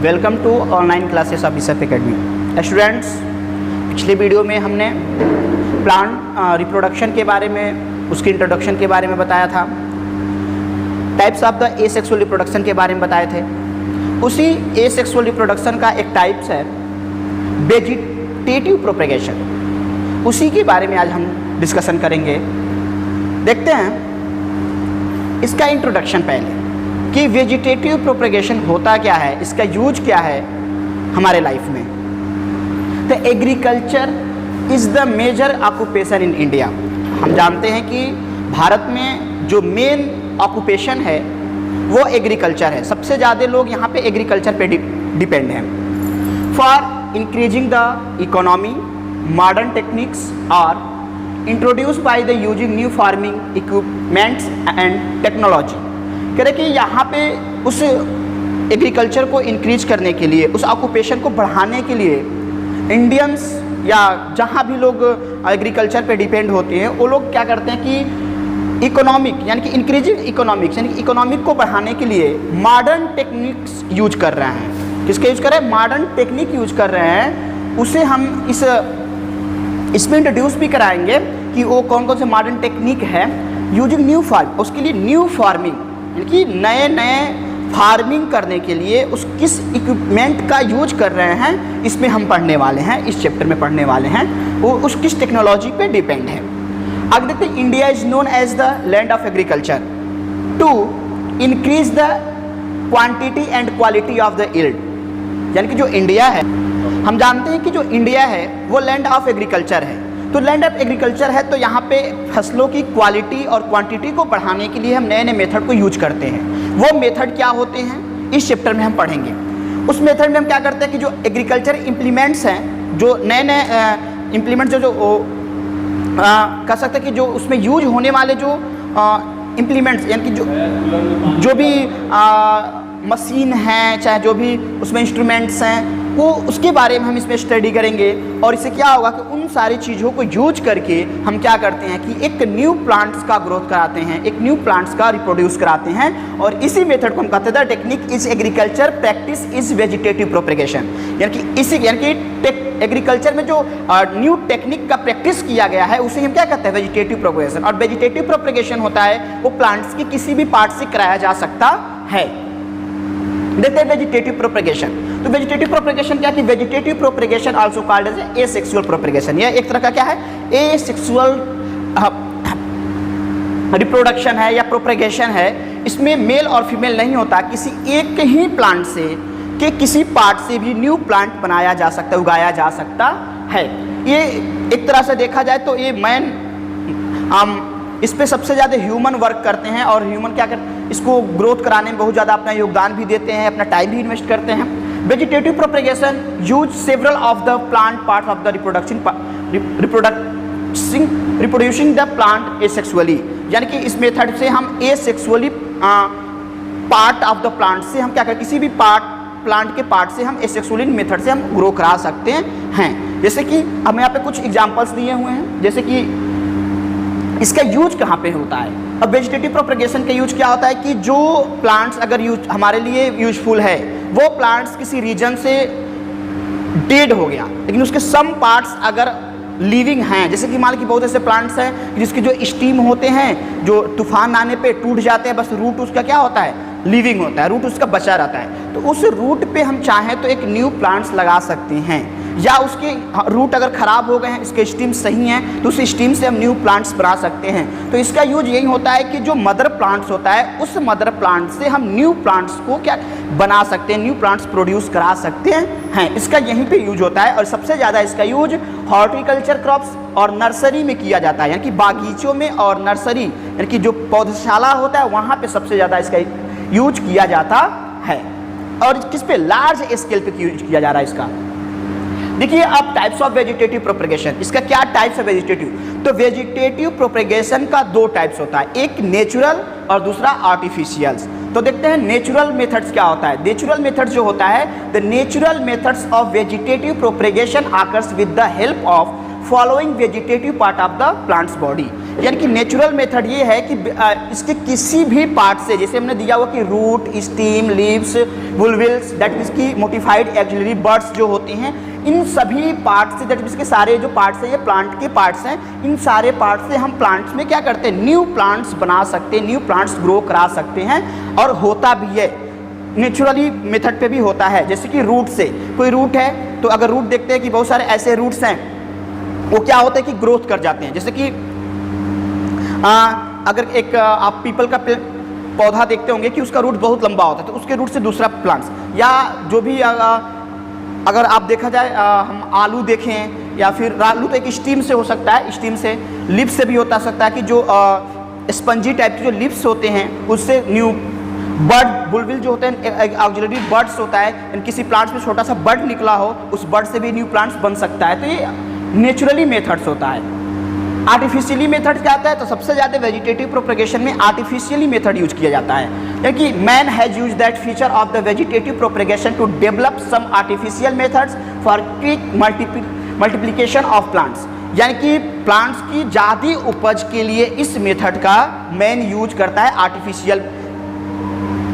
Welcome to online classes of इसफ academy. Students, पिछले video में हमने प्लांट रिप्रोडक्शन के बारे में, उसकी इंट्रोडक्शन के बारे में बताया था। Types of the asexual reproduction के बारे में बताए थे। उसी एसेक्सुअल रिप्रोडक्शन का एक टाइप्स है वेजिटेटिव प्रोपेगेशन, उसी के बारे में आज हम डिस्कशन करेंगे। देखते हैं इसका इंट्रोडक्शन पहले कि वेजिटेटिव प्रोपेगेशन होता क्या है, इसका यूज क्या है हमारे लाइफ में। The agriculture is the major occupation in India. हम जानते हैं कि भारत में जो मेन ऑक्यूपेशन है वो एग्रीकल्चर है। सबसे ज़्यादा लोग यहाँ पे एग्रीकल्चर पे डिपेंड हैं। For increasing the economy, modern techniques are introduce by the using new farming equipments and technology. कह रहे कि यहाँ पे उस एग्रीकल्चर को इंक्रीज करने के लिए, उस ऑक्यूपेशन को बढ़ाने के लिए इंडियंस या जहाँ भी लोग एग्रीकल्चर पे डिपेंड होते हैं वो लोग क्या करते हैं कि इकोनॉमिक यानी कि इंक्रीजिंग इकोनॉमिक्स यानी कि इकोनॉमिक को बढ़ाने के लिए मॉडर्न टेक्निक्स यूज कर रहे हैं। किसके यूज कर रहे हैं? मॉडर्न टेक्निक यूज कर रहे हैं। उसे हम इसमें इंट्रोड्यूस भी कराएंगे कि वो कौन कौन से मॉडर्न टेक्निक है। यूजिंग न्यू फार्म, उसके लिए न्यू फार्मिंग यानी कि नए नए फार्मिंग करने के लिए उस किस इक्विपमेंट का यूज कर रहे हैं, इसमें हम पढ़ने वाले हैं, इस चैप्टर में पढ़ने वाले हैं। वो उस किस टेक्नोलॉजी पे डिपेंड है। आगे देखते हैं, India is known as the land of agriculture to increase the quantity and quality of the yield. यानी कि जो इंडिया है, हम जानते हैं कि जो इंडिया है वो लैंड ऑफ एग्रीकल्चर है। तो लैंड ऑफ एग्रीकल्चर है तो यहाँ पे फसलों की क्वालिटी और क्वांटिटी को बढ़ाने के लिए हम नए नए मेथड को यूज करते हैं। वो मेथड क्या होते हैं इस चैप्टर में हम पढ़ेंगे। उस मेथड में हम क्या करते हैं कि जो एग्रीकल्चर इम्प्लीमेंट्स हैं, जो नए नए इम्प्लीमेंट्स जो कह सकते हैं कि जो उसमें यूज होने वाले जो इम्प्लीमेंट्स यानी कि जो भी मशीन हैं, चाहे जो भी उसमें इंस्ट्रूमेंट्स हैं, वो उसके बारे में हम इसमें स्टडी करेंगे। और इससे क्या होगा कि उन सारी चीज़ों को यूज करके हम क्या करते हैं कि एक न्यू प्लांट्स का ग्रोथ कराते हैं, एक न्यू प्लांट्स का रिप्रोड्यूस कराते हैं। और इसी मेथड को हम कहते हैं the technique is agriculture practice is vegetative propagation. यानी कि एग्रीकल्चर में जो न्यू टेक्निक का प्रैक्टिस किया गया है उसे हम क्या कहते हैं? Vegetative propagation. और वेजिटेटिव प्रोपेगेशन होता है वो प्लांट्स की किसी भी पार्ट से कराया जा सकता है। देखते हैं वेजिटेटिव प्रोपेगेशन। तो वेजिटेटिव प्रोपेगेशन क्या कि vegetative propagation also called as asexual propagation. यह एक तरह का क्या है? एसेक्सुअल रिप्रोडक्शन है या प्रोपेगेशन है। इसमें मेल और फीमेल नहीं होता, किसी एक ही प्लांट से के किसी पार्ट से भी न्यू प्लांट बनाया जा सकता है, उगाया जा सकता है। ये एक तरह से देखा जाए तो ये इस पे सबसे ज़्यादा ह्यूमन वर्क करते हैं। और ह्यूमन क्या करते हैं? इसको ग्रोथ कराने में बहुत ज़्यादा अपना योगदान भी देते हैं, अपना टाइम भी इन्वेस्ट करते हैं। Vegetative propagation use several of the plant part of the reproducing the plant asexually. यानी कि इस मेथड से हम asexually part of the plant से हम क्या करें, किसी भी प्लांट के पार्ट से हम एसेक्सुअली मेथड से हम ग्रो करा सकते हैं। जैसे कि हम यहाँ पे कुछ एग्जाम्पल्स दिए हुए हैं। जैसे कि इसका यूज कहाँ पे होता है? अब वेजिटेटिव प्रोपेगेशन का यूज क्या होता है कि जो प्लांट्स अगर हमारे लिए यूजफुल है, वो प्लांट्स किसी रीजन से डेड हो गया लेकिन उसके सम पार्ट्स अगर लिविंग हैं। जैसे कि मान लीजिए बहुत ऐसे प्लांट्स हैं जिसके जो स्टीम होते हैं, जो तूफान आने पे टूट जाते हैं, बस रूट उसका क्या होता है? लिविंग होता है, रूट उसका बचा रहता है। तो उस रूट पे हम चाहें तो एक न्यू प्लांट्स लगा सकते हैं। या उसके रूट अगर ख़राब हो गए हैं, इसके स्टीम सही हैं, तो उस स्टीम से हम न्यू प्लांट्स बना सकते हैं। तो इसका यूज यही होता है कि जो मदर प्लांट्स होता है, उस मदर प्लांट से हम न्यू प्लांट्स को क्या बना सकते हैं, न्यू प्लांट्स प्रोड्यूस करा सकते हैं। इसका यहीं पे यूज होता है। और सबसे ज़्यादा इसका यूज हॉर्टिकल्चर क्रॉप्स और नर्सरी में किया जाता है। यानी कि बागीचों में और नर्सरी यानी कि जो पौधशाला होता है वहाँ पे सबसे ज़्यादा इसका यूज किया जाता है। और किस पे? लार्ज स्केल पे यूज किया जा रहा है इसका। देखिए अब टाइप्स ऑफ वेजिटेटिव प्रोपेगेशन, इसका क्या टाइप्स है वेजिटेटिव? तो वेजिटेटिव प्रोपेगेशन का दो टाइप्स होता है, एक नेचुरल और दूसरा आर्टिफिशियल। तो देखते हैं नेचुरल मेथड्स क्या होता है। नेचुरल मेथड जो होता है, the natural methods of vegetative propagation occurs with the help of following vegetative part of the plants body. यानी कि नेचुरल मेथड ये है कि इसके किसी भी पार्ट से, जैसे हमने दिया हुआ कि root, stem, leaves, bulbils, that means की मोटिफाइड एक्सिलरी बर्ड्स जो होती हैं, इन सभी पार्ट से, दैट मीन्स के सारे जो पार्ट्स हैं ये प्लांट के पार्ट्स हैं, इन सारे पार्ट से हम प्लांट्स में क्या करते हैं, न्यू प्लांट्स बना सकते हैं, न्यू प्लांट्स ग्रो करा सकते हैं। और होता भी है, नेचुरली मेथड पे भी होता है। जैसे कि रूट से, कोई रूट है तो अगर रूट देखते हैं कि बहुत सारे ऐसे रूट्स हैं वो क्या होते हैं कि ग्रोथ कर जाते हैं। जैसे कि अगर एक आप पीपल का पौधा देखते होंगे कि उसका रूट बहुत लंबा होता है, तो उसके रूट से दूसरा प्लांट्स, या जो भी अगर आप देखा जाए हम आलू देखें, या फिर आलू तो एक स्टीम से हो सकता है, स्टीम से, लिप्स से भी होता सकता है कि जो स्पंजी टाइप के जो लिप्स होते हैं उससे न्यू बर्ड, बुलविल जो होते हैं ऑक्सिलरी बर्ड्स होता है, किसी प्लांट्स में छोटा सा बर्ड निकला हो, उस बर्ड से भी न्यू प्लांट्स बन सकता है। तो ये नेचुरली मेथड्स होता है। आर्टिफिशियली मेथड क्या आता है, तो सबसे ज़्यादा वेजिटेटिव प्रोपगेशन में आर्टिफिशियली मेथड यूज किया जाता है, क्योंकि man has use that feature of the vegetative propagation to develop some artificial methods for quick multiplication of plants. यानी कि प्लांट्स की ज़्यादा उपज के लिए इस मेथड का मैन यूज करता है, आर्टिफिशियल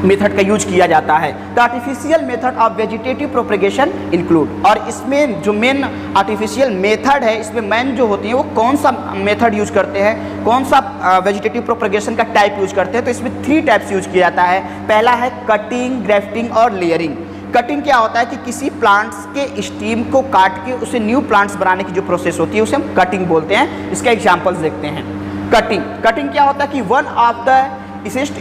मेथड का यूज किया जाता है। The artificial method of vegetative propagation include, और इसमें जो मेन आर्टिफिशियल मेथड है, इसमें मेन जो होती है वो कौन सा मेथड यूज करते हैं, कौन सा वेजिटेटिव प्रोपगेशन का टाइप यूज करते हैं, तो इसमें 3 टाइप्स यूज किया जाता है। पहला है कटिंग, ग्राफ्टिंग और लेयरिंग। कटिंग क्या होता है कि किसी प्लांट्स के स्टीम को काट के उसे न्यू प्लांट्स बनाने की जो प्रोसेस होती है उसे हम कटिंग बोलते हैं। इसका एग्जाम्पल्स देखते हैं। कटिंग क्या होता है कि one of the easiest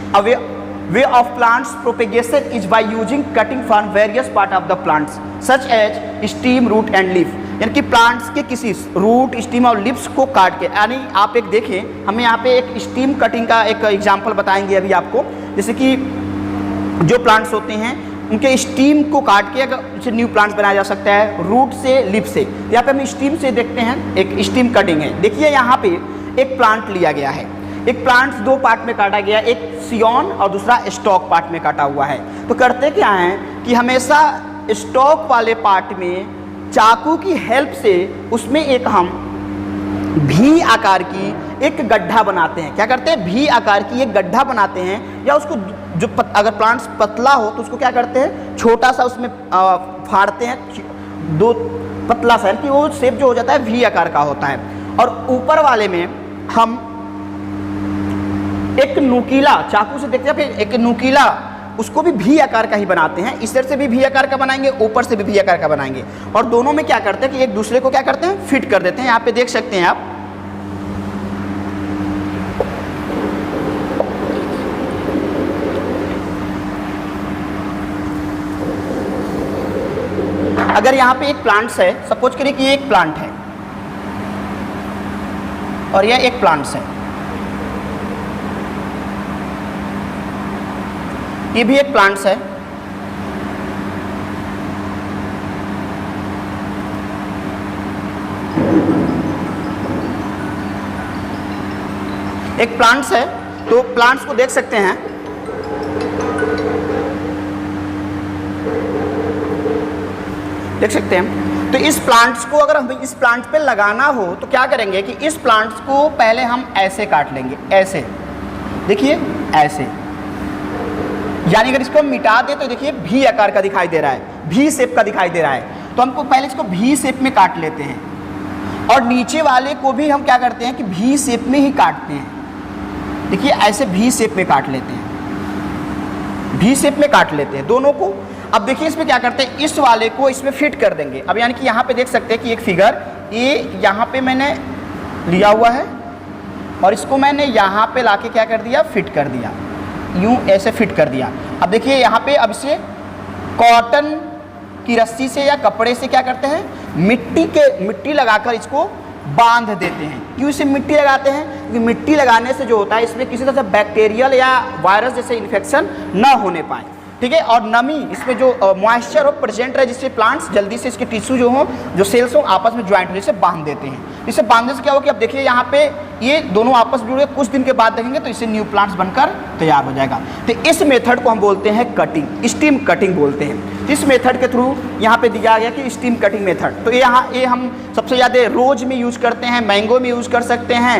way of plants propagation is by using cutting from various part of the plants such as stem, root and leaf। यानी कि प्लांट्स के किसी रूट, स्टीम और लिप्स को काट के, यानी आप एक देखें, हमें यहाँ पे एक स्टीम कटिंग का एक एग्जांपल बताएंगे अभी आपको। जैसे कि जो प्लांट्स होते हैं उनके स्टीम को काट के अगर उसे न्यू प्लांट्स बनाया जा सकता है, रूट से, लिप से। यहाँ पे हम स्टीम से देखते हैं, एक स्टीम कटिंग है। देखिए यहाँ पे एक प्लांट लिया गया है, एक प्लांट 2 पार्ट में काटा गया, एक सियोन और दूसरा स्टॉक पार्ट में काटा हुआ है। तो करते क्या हैं कि हमेशा स्टॉक वाले पार्ट में चाकू की हेल्प से उसमें एक हम भी आकार की एक गड्ढा बनाते हैं। क्या करते हैं, भी आकार की एक गड्ढा बनाते हैं, या उसको जो अगर प्लांट्स पतला हो तो उसको क्या करते हैं, छोटा सा उसमें फाड़ते हैं, 2 पतला सा, कि वो शेप जो हो जाता है भी आकार का होता है। और ऊपर वाले में हम एक नुकीला, चाकू से देखते हैं, फिर एक नुकीला उसको भी भी आकार का ही बनाते हैं। इस तरह से भी आकार का बनाएंगे, ऊपर से भी आकार का बनाएंगे, और दोनों में क्या करते हैं कि एक दूसरे को क्या करते हैं, फिट कर देते हैं। यहाँ पे देख सकते हैं आप, अगर यहाँ पे एक प्लांट्स है, सपोज करिए कि ये एक प्लांट है और यह एक प्लांट्स है, ये भी एक प्लांट्स है, एक प्लांट्स है। तो प्लांट्स को देख सकते हैं, देख सकते हैं। तो इस प्लांट्स को अगर हमें इस प्लांट पे लगाना हो तो क्या करेंगे कि इस प्लांट्स को पहले हम ऐसे काट लेंगे, ऐसे, देखिए ऐसे, यानी अगर इसको मिटा दे तो देखिए भी आकार का दिखाई दे रहा है, भी शेप का दिखाई दे रहा है। तो हमको पहले इसको भी शेप में काट लेते हैं, और नीचे वाले को भी हम क्या करते हैं कि भी शेप में ही काटते हैं। देखिए ऐसे भी शेप में काट लेते हैं, भी शेप में काट लेते हैं दोनों को। अब देखिए इसमें क्या करते हैं, इस वाले को इसमें फिट कर देंगे। अब यानी कि यहाँ पे देख सकते हैं कि एक फिगर, ये यहाँ पे मैंने लिया हुआ है और इसको मैंने यहाँ पे लाके क्या कर दिया, फिट कर दिया, यूं ऐसे फिट कर दिया। अब देखिए यहाँ पे अब इसे कॉटन की रस्सी से या कपड़े से क्या करते हैं, मिट्टी लगाकर इसको बांध देते हैं। क्यों इसे मिट्टी लगाते हैं, क्योंकि मिट्टी लगाने से जो होता है इसमें किसी तरह से बैक्टीरियल या वायरस जैसे इन्फेक्शन न होने पाए, ठीक है। और नमी, इसमें जो मॉइस्चर हो प्रेजेंट रहे, जिससे प्लांट्स जल्दी से इसके टिश्यू जो हो, जो सेल्स हो, आपस में ज्वाइंट होने से बांध देते हैं। इसे बांधने से क्या होगा कि अब देखिए यहाँ पे ये दोनों आपस में जुड़े, कुछ दिन के बाद देखेंगे तो इससे न्यू प्लांट्स बनकर तैयार हो जाएगा। तो इस मेथड को हम बोलते हैं कटिंग, स्टीम कटिंग बोलते हैं। इस मेथड के थ्रू यहाँ पे दिया गया कि स्टीम कटिंग मेथड। तो ये हम सबसे ज़्यादा रोज में यूज करते हैं, मैंगो में यूज कर सकते हैं,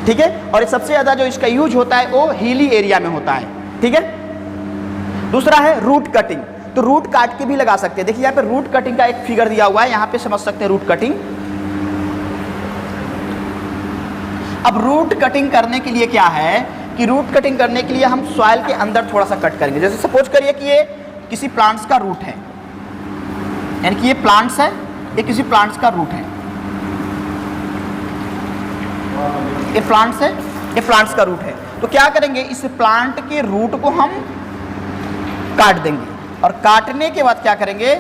ठीक है। और ये सबसे ज़्यादा जो इसका यूज होता है वो हिली एरिया में होता है, ठीक है। दूसरा है रूट कटिंग, तो रूट काट के भी लगा सकते हैं। देखिए यहाँ पे रूट कटिंग का एक फिगर दिया हुआ है, यहाँ पे समझ सकते हैं रूट कटिंग। अब रूट कटिंग करने के लिए क्या है कि रूट कटिंग करने के लिए हम सॉइल के अंदर थोड़ा सा कट करेंगे। जैसे सपोज करिए कि ये किसी प्लांट्स का रूट है, यानी कि ये प्लांट्स है, ये किसी प्लांट्स का रूट है, ये प्लांट्स है, ये प्लांट्स का रूट है। तो क्या करेंगे, इस प्लांट के रूट को हम काट देंगे और काटने के बाद क्या करेंगे,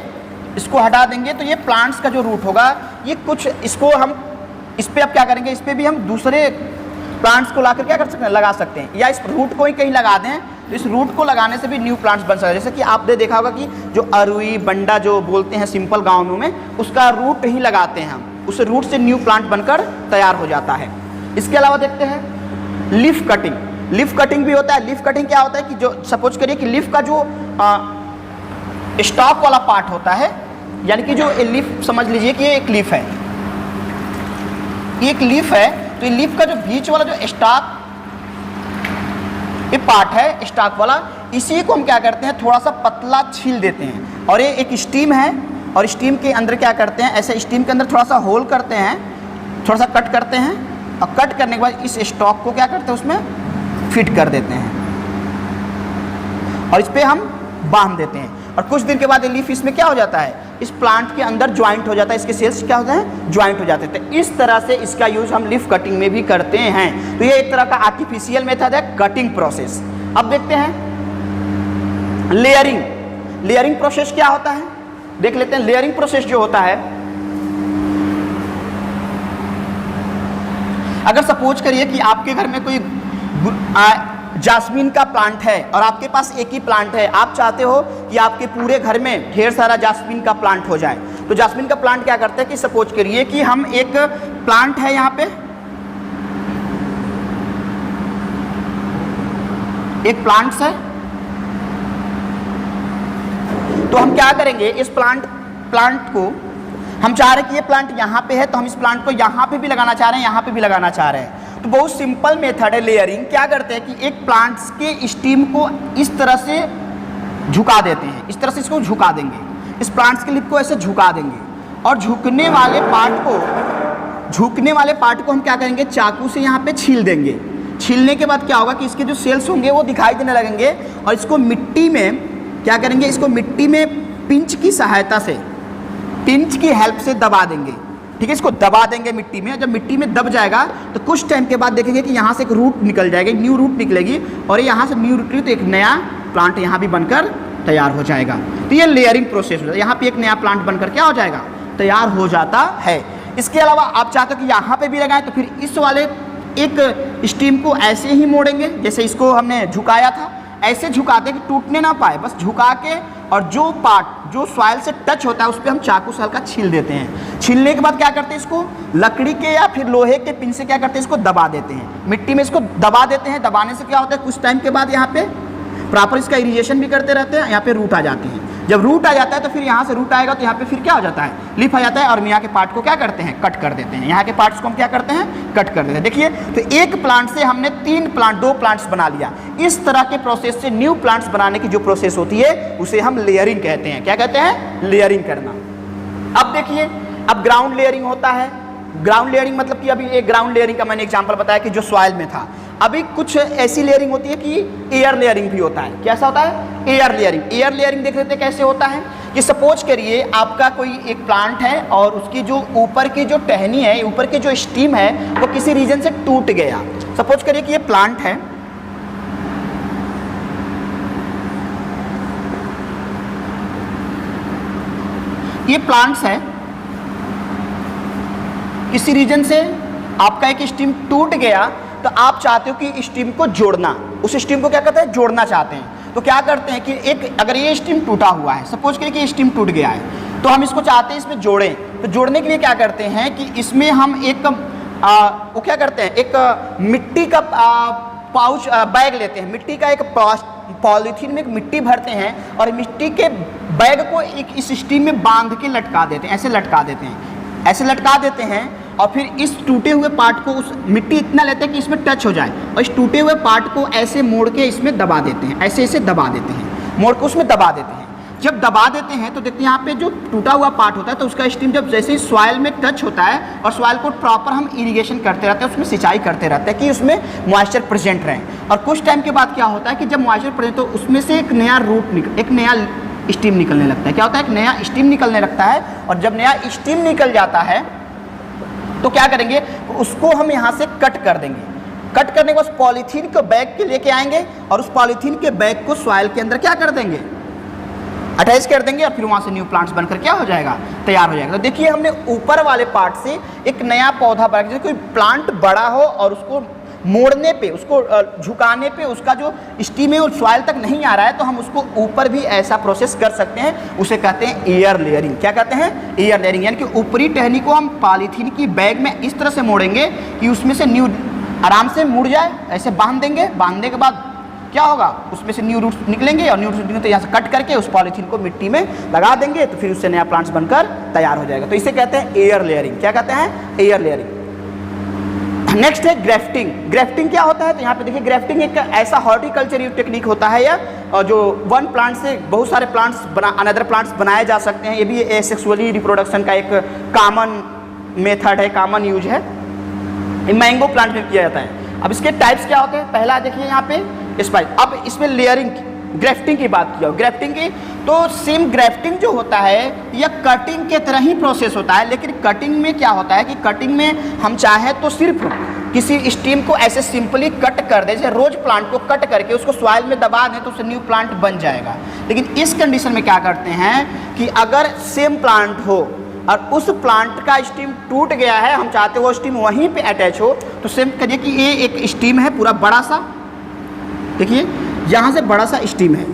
इसको हटा देंगे। तो ये प्लांट्स का जो रूट होगा ये कुछ, इसको हम इस पे अब क्या करेंगे, इस पे भी हम दूसरे प्लांट्स को लाकर क्या कर सकते हैं, लगा सकते हैं, या इस रूट को ही कहीं लगा दें तो इस रूट को लगाने से भी न्यू प्लांट्स बन सकते हैं। जैसे कि आपने देखा होगा कि जो अरुई बंडा जो बोलते हैं सिंपल गाँव में, उसका रूट ही लगाते हैं हम, उस रूट से न्यू प्लांट बनकर तैयार हो जाता है। इसके अलावा देखते हैं लीफ कटिंग। लीफ कटिंग भी होता है। लीफ कटिंग क्या होता है कि जो सपोज करिए कि लीफ का जो स्टॉक वाला पार्ट होता है, यानी कि जो लीफ समझ लीजिए कि ये एक लीफ है, ये एक लीफ है, तो ये लीफ का जो बीच वाला जो स्टॉक ये पार्ट है स्टॉक वाला, इसी को हम क्या करते हैं थोड़ा सा पतला छील देते हैं। और ये एक स्टीम है, और स्टीम के अंदर क्या करते हैं, ऐसे स्टीम के अंदर थोड़ा सा होल करते हैं, थोड़ा सा कट करते हैं, और कट करने के बाद इस स्टॉक को क्या करते हैं उसमें फिट कर देते हैं और इस पर हम बांध देते हैं। और कुछ दिन के बाद ये लीफ इसमें क्या हो जाता है, इस प्लांट के अंदर ज्वाइंट हो जाता है, इसके सेल्स क्या होते हैं, ज्वाइंट हो जाते हैं। तो इस तरह से इसका यूज हम लीफ कटिंग में भी करते हैं। तो ये एक तरह का आर्टिफिशियल मेथड है कटिंग प्रोसेस। अब देखते हैं लेयरिंग। लेयरिंग प्रोसेस क्या होता है, देख लेते हैं। लेयरिंग प्रोसेस जो होता है, अगर सपोज करिए कि आपके घर में कोई जास्मीन का प्लांट है और आपके पास एक ही प्लांट है, आप चाहते हो कि आपके पूरे घर में ढेर सारा जास्मीन का प्लांट हो जाए। तो जास्मीन का प्लांट क्या करते हैं कि सपोज करिए कि हम एक प्लांट है, यहाँ पे एक प्लांट्स है, तो हम क्या करेंगे, इस प्लांट को हम चाह रहे हैं कि ये प्लांट यहाँ पे है, तो हम इस प्लांट को यहाँ पे भी लगाना चाह रहे हैं, यहाँ पे भी लगाना चाह रहे हैं। तो बहुत सिंपल मेथड है लेयरिंग। क्या करते हैं कि एक प्लांट्स के स्टीम को इस तरह से झुका देते हैं, इस तरह से इसको झुका देंगे, इस प्लांट्स के लिप को ऐसे झुका देंगे, और झुकने वाले पार्ट को हम क्या करेंगे, चाकू से यहाँ पे छील देंगे। छीलने के बाद क्या होगा कि इसके जो सेल्स होंगे वो दिखाई देने लगेंगे, और इसको मिट्टी में क्या करेंगे, इसको मिट्टी में पिंच की सहायता से, पिंच की हेल्प से दबा देंगे, ठीक है। इसको दबा देंगे मिट्टी में। जब मिट्टी में दब जाएगा तो कुछ टाइम के बाद देखेंगे कि यहाँ से एक रूट निकल जाएगी, न्यू रूट निकलेगी, और यहाँ से न्यू रूट तो एक नया प्लांट यहाँ भी बनकर तैयार हो जाएगा। तो ये लेयरिंग प्रोसेस होता है। यहाँ पे एक नया प्लांट बनकर क्या हो जाएगा, तैयार हो जाता है। इसके अलावा आप चाहते हो कि यहाँ पे भी लगाएं, तो फिर इस वाले एक स्टीम को ऐसे ही मोड़ेंगे जैसे इसको हमने झुकाया था, ऐसे झुकाते कि टूटने ना पाए, बस झुका के, और जो पार्ट जो सॉइल से टच होता है उस पर हम चाकू से हल्का छील देते हैं। छीलने के बाद क्या करते हैं, इसको लकड़ी के या फिर लोहे के पिन से क्या करते हैं, इसको दबा देते हैं, मिट्टी में इसको दबा देते हैं। दबाने से क्या होता है, कुछ टाइम के बाद यहाँ पे प्रॉपर इसका इरिगेशन भी करते रहते हैं, यहाँ पे रूट आ जाते हैं। जब रूट आ जाता है तो फिर यहाँ से रूट आएगा तो यहाँ पे फिर क्या हो जाता है, लीफ आ जाता है, और यहाँ के पार्ट को क्या करते हैं, कट कर देते हैं। यहाँ के पार्ट्स को हम क्या करते हैं, कट कर देते हैं। देखिए, तो एक प्लांट से हमने 2 प्लांट्स बना लिया। इस तरह के प्रोसेस से न्यू प्लांट्स बनाने की जो प्रोसेस होती है उसे हम लेयरिंग कहते हैं। क्या कहते हैं, लेयरिंग करना। अब देखिए, अब ग्राउंड लेयरिंग होता है। ग्राउंड लेयरिंग मतलब कि अभी एक ग्राउंड लेयरिंग का मैंने एग्जांपल बताया कि जो सॉइल में था। अभी कुछ ऐसी लेयरिंग होती है कि एयर लेयरिंग भी होता है। कैसा होता है, एयर लेयरिंग। एयर लेयरिंग देख लेते हैं कैसे होता है कि सपोज करिए आपका कोई एक प्लांट है और उसकी जो ऊपर की जो टहनी है, ऊपर की जो स्टीम है, वो किसी रीजन से टूट गया। सपोज करिए कि ये प्लांट है, ये प्लांट्स है, किसी रीजन से आपका एक स्टीम टूट गया, तो आप चाहते हो कि स्टीम को जोड़ना, उस स्टीम को क्या कहते हैं, जोड़ना चाहते हैं। तो क्या करते हैं कि एक अगर ये स्टीम टूटा हुआ है, सपोज करिए कि स्टीम टूट गया है, तो हम इसको चाहते हैं इसमें जोड़ें। तो जोड़ने के लिए क्या करते हैं कि इसमें हम एक वो क्या करते हैं, एक मिट्टी का पाउच बैग लेते हैं, मिट्टी का एक पॉलीथीन में एक मिट्टी भरते हैं और मिट्टी के बैग को एक इस स्टीम में बांध के लटका देते हैं, ऐसे लटका देते हैं, ऐसे लटका देते हैं और फिर इस टूटे हुए पार्ट को उस मिट्टी इतना लेते हैं कि इसमें टच हो जाए और इस टूटे हुए पार्ट को ऐसे मोड़ के इसमें दबा देते हैं, ऐसे ऐसे दबा देते हैं, मोड़ के उसमें दबा देते हैं। जब दबा देते हैं तो देखते हैं यहाँ पे जो टूटा हुआ पार्ट होता है तो उसका स्टीम जब जैसे ही सॉइल में टच होता है और सॉइल को प्रॉपर हम इरिगेशन करते रहते हैं, उसमें सिंचाई करते रहते हैं कि उसमें मॉइस्चर प्रेजेंट रहे। और कुछ टाइम के बाद क्या होता है कि जब मॉइस्चर प्रेजेंट तो उसमें से एक नया रूट एक नया स्टीम निकलने लगता है। क्या होता है, एक नया स्टीम निकलने लगता है और जब नया स्टीम निकल जाता है तो क्या करेंगे, उसको हम यहाँ से कट कर देंगे। कट करने के बाद पॉलीथीन को बैग के लेके आएंगे और उस पॉलीथीन के बैग को सॉइल के अंदर क्या कर देंगे, अटैच कर देंगे और फिर वहाँ से न्यू प्लांट्स बनकर क्या हो जाएगा, तैयार हो जाएगा। तो देखिए हमने ऊपर वाले पार्ट से एक नया पौधा बना, जैसे कोई प्लांट बड़ा हो और उसको मोड़ने पे, उसको झुकाने पे उसका जो स्टीम है वो सॉइल तक नहीं आ रहा है तो हम उसको ऊपर भी ऐसा प्रोसेस कर सकते हैं, उसे कहते हैं एयर लेयरिंग। क्या कहते हैं, एयर लेयरिंग। यानी कि ऊपरी टहनी को हम पॉलीथीन की बैग में इस तरह से मोड़ेंगे कि उसमें से न्यू आराम से मुड़ जाए, ऐसे बांध देंगे। बांधने के बाद क्या होगा, उसमें से न्यू रूट्स निकलेंगे और न्यू रूट्स निकलेंगे तो यहाँ से कट करके उस पॉलीथीन को मिट्टी में लगा देंगे तो फिर उससे नया प्लांट्स बनकर तैयार हो जाएगा। तो इसे कहते हैं एयर लेयरिंग। क्या कहते हैं, एयर लेयरिंग। नेक्स्ट है ग्राफ्टिंग। ग्राफ्टिंग क्या होता है, तो यहाँ पे देखिए ग्राफ्टिंग एक ऐसा हॉर्टिकल्चर टेक्निक होता है या जो वन प्लांट से बहुत सारे प्लांट्स अनदर प्लांट्स बनाए जा सकते हैं। ये भी एसेक्सुअली रिप्रोडक्शन का एक कॉमन मेथड है, कॉमन यूज है। मैंगो प्लांट में किया जाता है। अब इसके टाइप्स क्या होते हैं, पहला देखिए यहाँ पे स्पाइस। अब इसमें लेयरिंग ग्राफ्टिंग की बात किया, ग्राफ्टिंग की तो सेम ग्राफ्टिंग जो होता है यह कटिंग के तरह ही प्रोसेस होता है, लेकिन कटिंग में क्या होता है कि कटिंग में हम चाहे तो सिर्फ किसी स्टीम को ऐसे सिंपली कट कर दे, जैसे रोज प्लांट को कट करके उसको सॉइल में दबा दें तो उससे न्यू प्लांट बन जाएगा। लेकिन इस कंडीशन में क्या करते हैं कि अगर सेम प्लांट हो और उस प्लांट का स्टीम टूट गया है, हम चाहते वो स्टीम वहीं पे अटैच हो, तो सेम करिए कि ये एक स्टीम है पूरा बड़ा सा, देखिए यहाँ से बड़ा सा स्टीम है,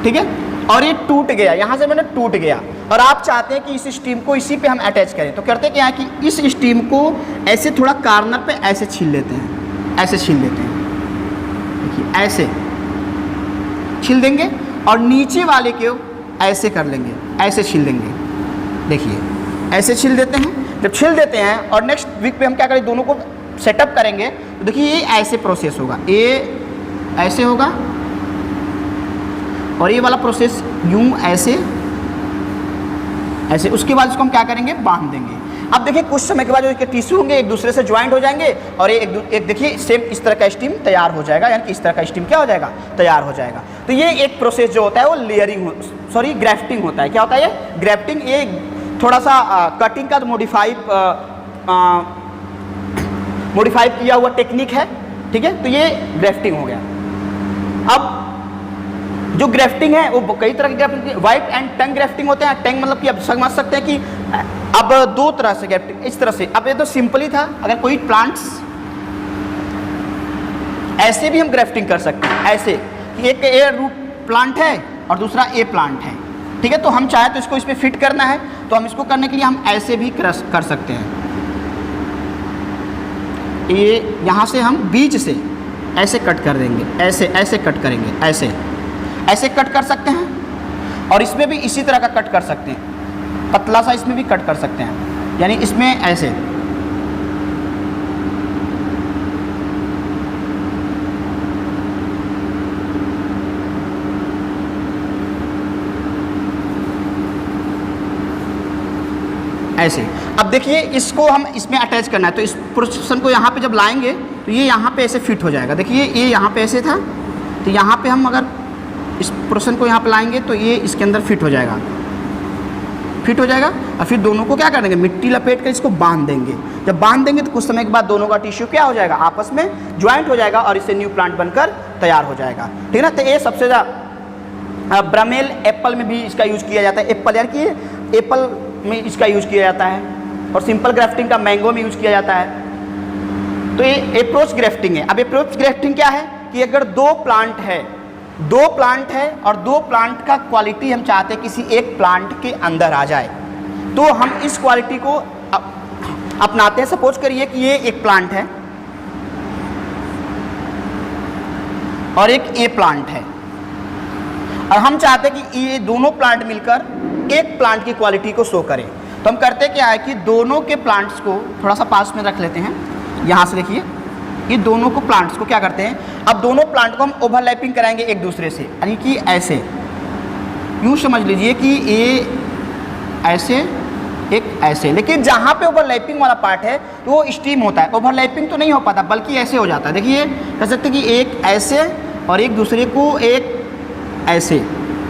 ठीक है, और ये टूट गया, यहाँ से मैंने टूट गया और आप चाहते हैं कि इस स्टीम को इसी पे हम अटैच करें। तो करते क्या है कि इस स्टीम को ऐसे थोड़ा कॉर्नर पे ऐसे छील लेते हैं, ऐसे छील लेते हैं, देखिए ऐसे छील देंगे और नीचे वाले को ऐसे कर लेंगे, ऐसे छील देंगे, देखिए ऐसे छील देते हैं। जब छील देते हैं और नेक्स्ट वीक पे हम क्या करें, दोनों को सेटअप करेंगे तो देखिए ये ऐसे प्रोसेस होगा, ये ऐसे होगा और ये वाला प्रोसेस यूं ऐसे ऐसे। उसके बाद इसको हम क्या करेंगे, बांध देंगे। अब देखिए कुछ समय के बाद जो इसके टिश्यू होंगे एक दूसरे से ज्वाइंट हो जाएंगे और ये एक देखिए सेम इस तरह का स्टीम तैयार हो जाएगा, यानी कि इस तरह का स्टीम क्या हो जाएगा, तैयार हो जाएगा। तो ये एक प्रोसेस जो होता है वो लेयरिंग ग्राफ्टिंग होता है। क्या होता है ये ग्राफ्टिंग, ये थोड़ा सा कटिंग का मॉडिफाई किया हुआ टेक्निक है, ठीक है। तो ये ग्राफ्टिंग हो गया। अब जो ग्राफ्टिंग है वो कई तरह की grafting, white and tongue grafting होते हैं। टंग मतलब कि आप समझ सकते हैं कि अब दो तरह से ग्राफ्टिंग, इस तरह से। अब ये तो सिंपल ही था, अगर कोई प्लांट्स ऐसे भी हम ग्राफ्टिंग कर सकते हैं, ऐसे कि एक ए रूट प्लांट है और दूसरा ए प्लांट है, ठीक है। तो हम चाहे तो इसको इस पर फिट करना है तो हम इसको करने के लिए हम ऐसे भी कर सकते हैं। ये यहाँ से हम बीच से ऐसे कट कर देंगे, ऐसे ऐसे कट करेंगे, ऐसे ऐसे कट कर सकते हैं और इसमें भी इसी तरह का कट कर सकते हैं, पतला सा इसमें भी कट कर सकते हैं, यानी इसमें ऐसे। ऐसे। अब देखिए इसको हम इसमें अटैच करना है तो इस पोर्शन को यहाँ पे जब लाएंगे तो ये यहाँ पे ऐसे फिट हो जाएगा। देखिए ये यहाँ पे ऐसे था तो यहाँ पे हम अगर इस पोर्शन को यहाँ पे लाएंगे तो ये इसके अंदर फिट हो जाएगा, फिट हो जाएगा। और फिर दोनों को क्या कर देंगे, मिट्टी लपेट कर इसको बांध देंगे। जब बांध देंगे तो कुछ समय के बाद दोनों का टिश्यू क्या हो जाएगा, आपस में ज्वाइंट हो जाएगा और इससे न्यू प्लांट बनकर तैयार हो जाएगा, ठीक है ना। तो ये सबसे ज़्यादा ब्रामेल एप्पल में भी इसका यूज़ किया जाता है। एप्पल यार कि एप्पल में इसका यूज़ किया जाता है और सिंपल ग्राफ्टिंग का मैंगो में यूज़ किया जाता है। तो ये अप्रोच ग्राफ्टिंग है। अब अप्रोच ग्राफ्टिंग क्या है कि अगर दो प्लांट है दो प्लांट है और दो प्लांट का क्वालिटी हम चाहते हैं किसी एक प्लांट के अंदर आ जाए, तो हम इस क्वालिटी को अपनाते हैं। सपोज करिए कि ये एक प्लांट है और एक ए प्लांट है, और हम चाहते हैं कि ये दोनों प्लांट मिलकर एक प्लांट की क्वालिटी को शो करें। तो हम करते क्या है कि दोनों के प्लांट्स को थोड़ा सा पास में रख लेते हैं। यहाँ से देखिए, ये दोनों को प्लांट्स को क्या करते हैं, अब दोनों प्लांट को हम ओवरलैपिंग कराएंगे एक दूसरे से, यानी कि ऐसे, यूँ समझ लीजिए कि ये ऐसे एक ऐसे, लेकिन जहाँ पे ओवरलैपिंग वाला पार्ट है तो वो स्टीम होता है, ओवरलैपिंग तो नहीं हो पाता बल्कि ऐसे हो जाता है। देखिए कह सकते हैं कि एक ऐसे और एक दूसरे को एक ऐसे,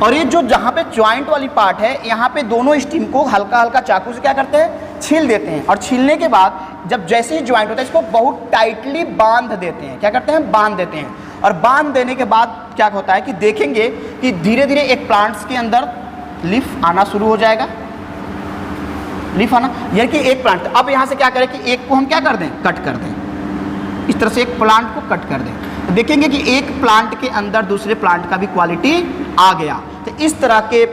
और ये जो जहाँ पे जॉइंट वाली पार्ट है यहाँ पे दोनों स्टीम को हल्का हल्का चाकू से क्या करते हैं, छील देते हैं, और छीलने के बाद जब जैसे ही ज्वाइंट होता है इसको बहुत टाइटली बांध देते हैं। क्या करते हैं, बांध देते हैं, और बांध देने के बाद क्या होता है कि देखेंगे कि धीरे धीरे एक प्लांट्स के अंदर लीफ आना शुरू हो जाएगा, लीफ आना, यानी कि एक प्लांट। अब यहाँ से क्या करें कि एक को हम क्या कर दें, कट कर दें, इस तरह से एक प्लांट को कट कर दें, तो देखेंगे कि एक प्लांट के अंदर दूसरे प्लांट का भी क्वालिटी आ गया। तो इस तरह के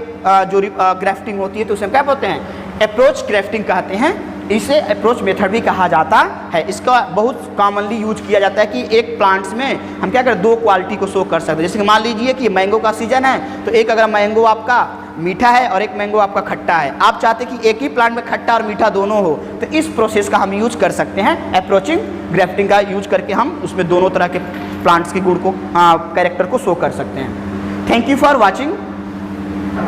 जो ग्राफ्टिंग होती है तो उसे हम क्या बोलते हैं, अप्रोच ग्राफ्टिंग कहते हैं। इसे अप्रोच मेथड भी कहा जाता है। इसका बहुत कॉमनली यूज किया जाता है कि एक प्लांट्स में हम क्या करें, दो क्वालिटी को शो कर सकते हैं। जैसे कि मान लीजिए कि मैंगो का सीजन है, तो एक अगर मैंगो आपका मीठा है और एक मैंगो आपका खट्टा है, आप चाहते हैं कि एक ही प्लांट में खट्टा और मीठा दोनों हो, तो इस प्रोसेस का हम यूज कर सकते हैं, अप्रोचिंग ग्राफ्टिंग का यूज करके हम उसमें दोनों तरह के प्लांट्स के गुण को कैरेक्टर को शो कर सकते हैं। Thank you for watching.